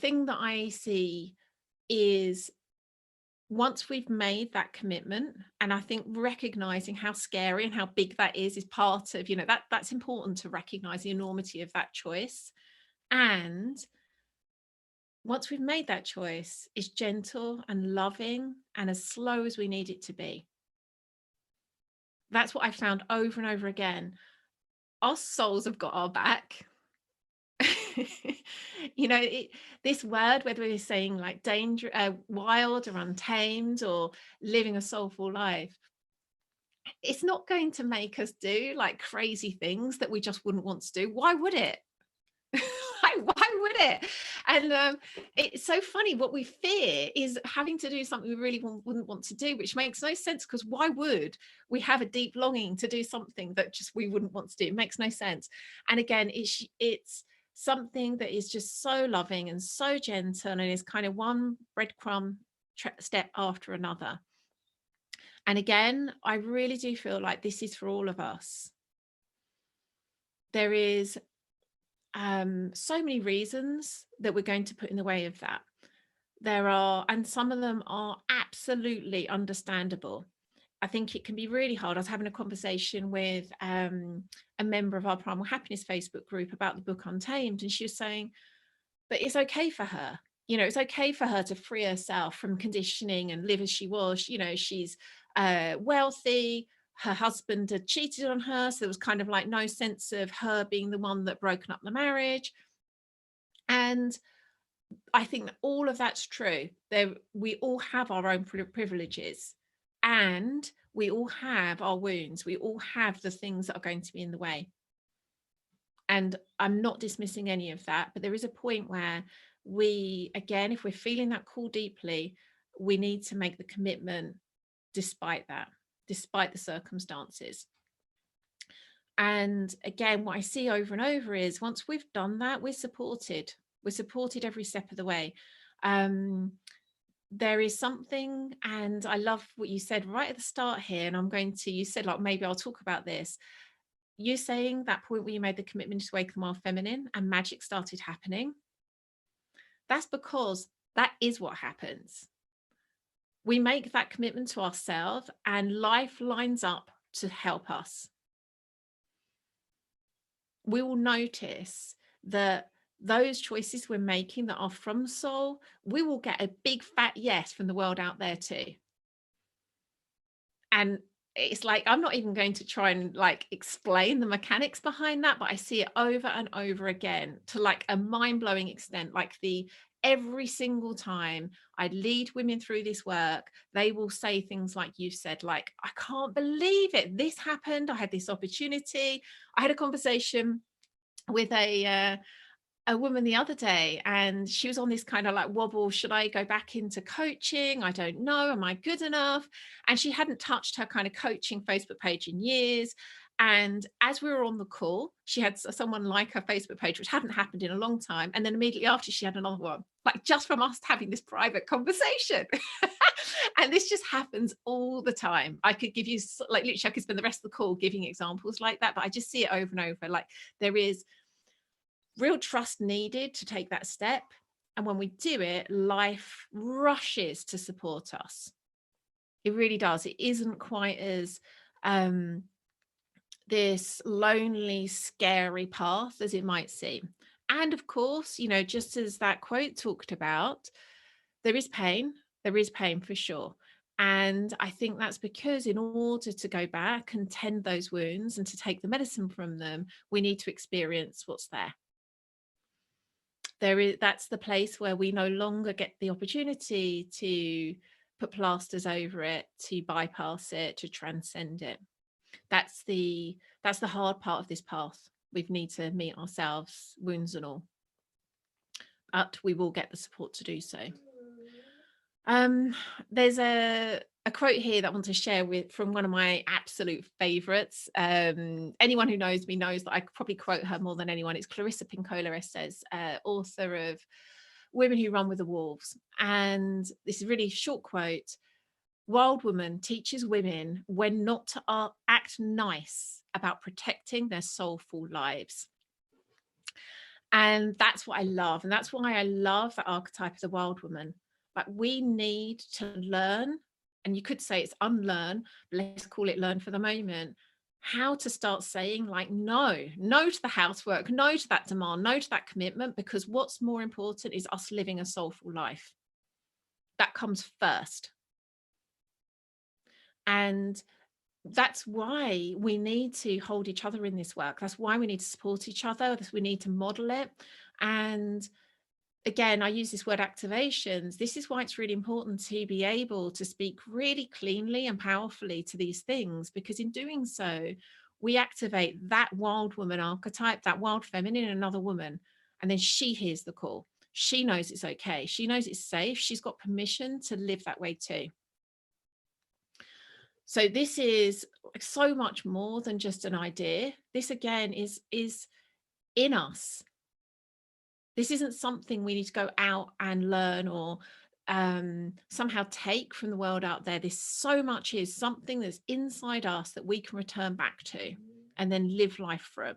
thing that I see is, once we've made that commitment, and I think recognizing how scary and how big that is part of, that's important, to recognize the enormity of that choice. And once we've made that choice, it's gentle and loving and as slow as we need it to be. That's what I've found over and over again. Our souls have got our back. This word, whether we're saying like danger, wild or untamed, or living a soulful life, it's not going to make us do like crazy things that we just wouldn't want to do. Why would it? Like, why would it? And it's so funny. What we fear is having to do something we really wouldn't want to do, which makes no sense, because why would we have a deep longing to do something that just we wouldn't want to do? It makes no sense. And again, it's something that is just so loving and so gentle, and is kind of one breadcrumb step after another. And again, I really do feel like this is for all of us. There is so many reasons that we're going to put in the way of that. There are, and some of them are absolutely understandable. I think it can be really hard. I was having a conversation with a member of our Primal Happiness Facebook group about the book Untamed, and she was saying, but it's okay for her. It's okay for her to free herself from conditioning and live as she was. She's wealthy. Her husband had cheated on her, so there was kind of like no sense of her being the one that broken up the marriage. And I think that all of that's true. We all have our own privileges, and we all have our wounds. We all have the things that are going to be in the way. And I'm not dismissing any of that, but there is a point where we, again, if we're feeling that call deeply, we need to make the commitment despite that, despite the circumstances. And again, what I see over and over is, once we've done that, we're supported. We're supported every step of the way. There is something, and I love what you said right at the start here, and you said, like, maybe I'll talk about this. You saying that point where you made the commitment to awaken the more feminine and magic started happening. That's because that is what happens. We make that commitment to ourselves, and life lines up to help us. We will notice that those choices we're making that are from soul, we will get a big fat yes from the world out there too. And it's like, I'm not even going to try and like explain the mechanics behind that, but I see it over and over again to like a mind-blowing extent. Like every single time I lead women through this work, they will say things like you said, like, I can't believe it. This happened. I had this opportunity. I had a conversation with a woman the other day, and she was on this kind of like wobble. Should I go back into coaching? I don't know. Am I good enough? And she hadn't touched her kind of coaching Facebook page in years. And as we were on the call, she had someone like her Facebook page, which hadn't happened in a long time. And then immediately after, she had another one, like just from us having this private conversation. And this just happens all the time. I could give you, like, literally, I could spend the rest of the call giving examples like that, but I just see it over and over. Like, there is real trust needed to take that step. And when we do it, life rushes to support us. It really does. It isn't quite as this lonely, scary path as it might seem. And of course, just as that quote talked about, there is pain for sure. And I think that's because in order to go back and tend those wounds and to take the medicine from them, we need to experience what's there. That's the place where we no longer get the opportunity to put plasters over it, to bypass it, to transcend it. That's the hard part of this path. We need to meet ourselves, wounds and all, but we will get the support to do so. There's a quote here that I want to share from one of my absolute favorites. Anyone who knows me knows that I probably quote her more than anyone. It's Clarissa Pinkola Estes, author of Women Who Run with the Wolves. And this is a really short quote. Wild Woman teaches women when not to act nice about protecting their soulful lives. And that's what I love. And that's why I love that archetype of the wild woman. Like we need to learn, and you could say it's unlearn, but let's call it learn for the moment, how to start saying like no, no to the housework, no to that demand, no to that commitment, because what's more important is us living a soulful life. That comes first. And that's why we need to hold each other in this work. That's why we need to support each other. We need to model it. And again, I use this word activations. This is why it's really important to be able to speak really cleanly and powerfully to these things, because in doing so, we activate that wild woman archetype, that wild feminine in another woman. And then she hears the call. She knows it's okay. She knows it's safe. She's got permission to live that way too. So this is like so much more than just an idea. This again is in us. This isn't something we need to go out and learn or somehow take from the world out there. This so much is something that's inside us that we can return back to and then live life from.